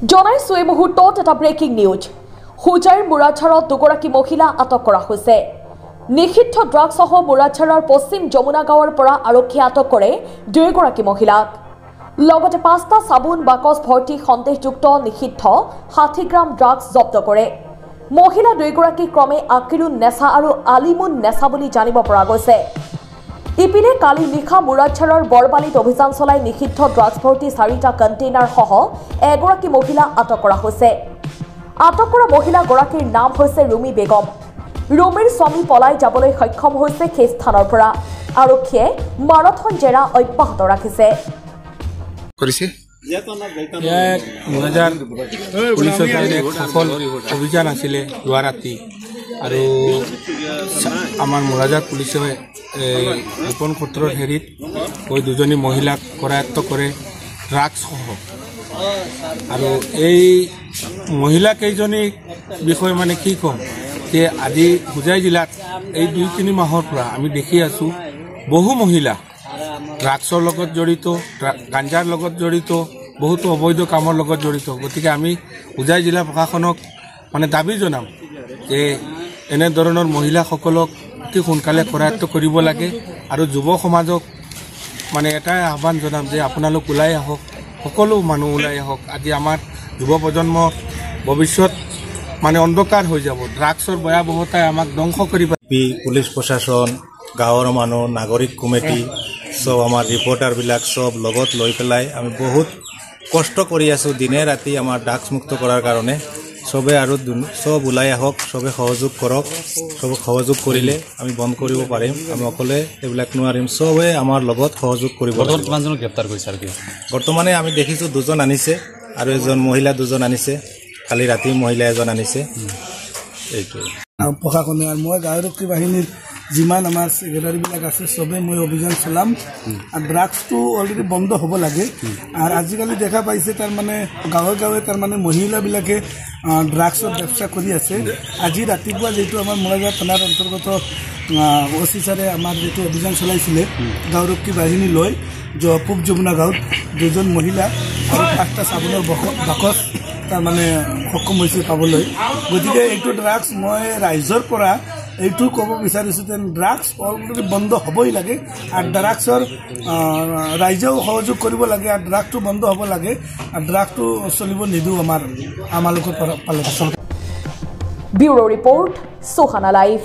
জনাইছো এই মুহূৰ্তত এটা ব্ৰেকিং নিউজ হুজাইৰ মুৰাছাৰত দুগৰাকী মহিলা আটক কৰা হৈছে নিষিদ্ধ ড্ৰাগছ সহ মুৰাছাৰৰ পশ্চিম যমুনা গাঁৱৰ পৰা আৰক্ষী আটক কৰে দুগৰাকী মহিলাক লগতে 5টা সাবুন বাকচ ভৰ্তি সন্দেহযুক্ত নিষিদ্ধ 60 গ্ৰাম ড্ৰাগছ জব্দ কৰে মহিলা দুগৰাকী ক্ৰমে আকিৰুন নেছা আৰু আলিমুন নেছা বুলি জানিব পৰা গৈছে ইপিনে কালি নিশা মুৰাছাৰৰ বৰবালিত অভিযান চলাই নিষিদ্ধ ড্ৰাগছ ভৰ্তি 4টা কণ্টেইনাৰ সহ এগৰাকী মহিলা আটক কৰা হৈছে আটক কৰা মহিলা গৰাকীৰ নাম হৈছে ৰুমি বেগম ৰুমিৰ স্বামী পলাই যাবলৈ সক্ষম হৈছে সেই স্থানৰ পৰা আৰক্ষীয়ে মাৰাথন জেৰা অব্যাহত ৰাখিছে অভিযান আছিলে যোৱা ৰাতি আৰু আমাৰ মুৰাজাত পুলিচে গোপন সূত্ৰৰ হেৰিত ওই দুজনী মহিলাক কৰায়ত্ব কৰে ড্ৰাগছ সহ আৰু এই মহিলা কেইজনী বিষয়ে মানে কি কম যে আজি হুজাই জিলাত এই 2-3 মাহৰ পৰা আমি দেখি আছো বহু মহিলা ড্ৰাগছৰ লগত জড়িত গাঞ্জাৰ লগত জড়িত বহুতো অবৈধ কামৰ লগত জড়িত গতিকে আমি হুজাই জিলা প্ৰশাসনক মানে দাবী জনাম যে এনে ধৰণৰ মহিলাসকলক অতি সোনকালে কৰায়ত্ব কৰিব লাগে আৰু যুৱ সমাজক মানে এটাই আহ্বান জনাম যে আপোনালোক ওলাই আহক সকলো মানুহ ওলাই আহক আজি আমাৰ যুৱ প্ৰজন্মৰ ভৱিষ্যত মানে অন্ধকাৰ হৈ যাব ড্ৰাগছৰ ভয়াবহতাই আমাক ধ্বংস কৰিব পুলিচ প্ৰশাসন গাঁৱৰ মানুহ নাগৰিক কমিটি সব আমাৰ ৰিপৰ্টাৰবিলাক সব লগত লৈ পেলাই আমি বহুত কষ্ট কৰি আছো দিনে ৰাতি আমাৰ ড্ৰাগছ মুক্ত কৰাৰ কাৰণে সবে আৰু সব ওলাই আহক সবে সহযোগ কৰক সব সহযোগ কৰিলে আমি বন্ধ কৰিব পাৰিম আমি অকলে এইবিলাক নোৱাৰিম সবে আমাৰ লগত সহযোগ কৰিব বৰ্তমানজনক গ্ৰেপ্তাৰ কৰিছে আৰু কি বৰ্তমানে আমি দেখিছো দুজন আনিছে আৰু এজন মহিলা দুজন আনিছে কালি ৰাতি মহিলা এজন আনিছে এইটো প্ৰশাসনে আৰু মই গাঁৱৰক্ষী বাহিনীৰ যিমান আমাৰ সেক্ৰেটাৰীবিলাক আছে সবে মই অভিযান চলাম আৰু ড্ৰাগছটো অলৰেডি বন্ধ হ'ব লাগে আৰু আজিকালি দেখা পাইছে তাৰ মানে গাঁৱে গাঁৱে তাৰ মানে মহিলাবিলাকে ড্ৰাগছৰ ব্যৱসা কৰি আছে আজি ৰাতিপুৱা যেটো আমাৰ মুৰাজাত থানাৰ অন্তৰ্গত ওসি ছাৰে আমাৰ যেটো অভিযান চলাইছিলে গাঁৱৰক্ষী বাহিনী লৈ পূব যমুনা গাঁৱত দুজন মহিলা আৰু 5টা সাবুনৰ বাকচ তাৰ মানে সক্ষম হৈছে পাবলৈ গতিকে এইটো ড্ৰাগছ মই ৰাইজৰ পৰা এইটো ক'ব বিচাৰিছো যে ড্ৰাগছ অলৰেডি বন্ধ হ'বই লাগে আৰু ড্ৰাগছৰ ৰাইজেও সহযোগ কৰিব লাগে আৰু ড্ৰাগছটো বন্ধ হ'ব লাগে আৰু ড্ৰাগছটো চলিব নিদিও আমালোকৰ ফালে ব্যুৰো ৰিপৰ্ট সোহানা লাইভ।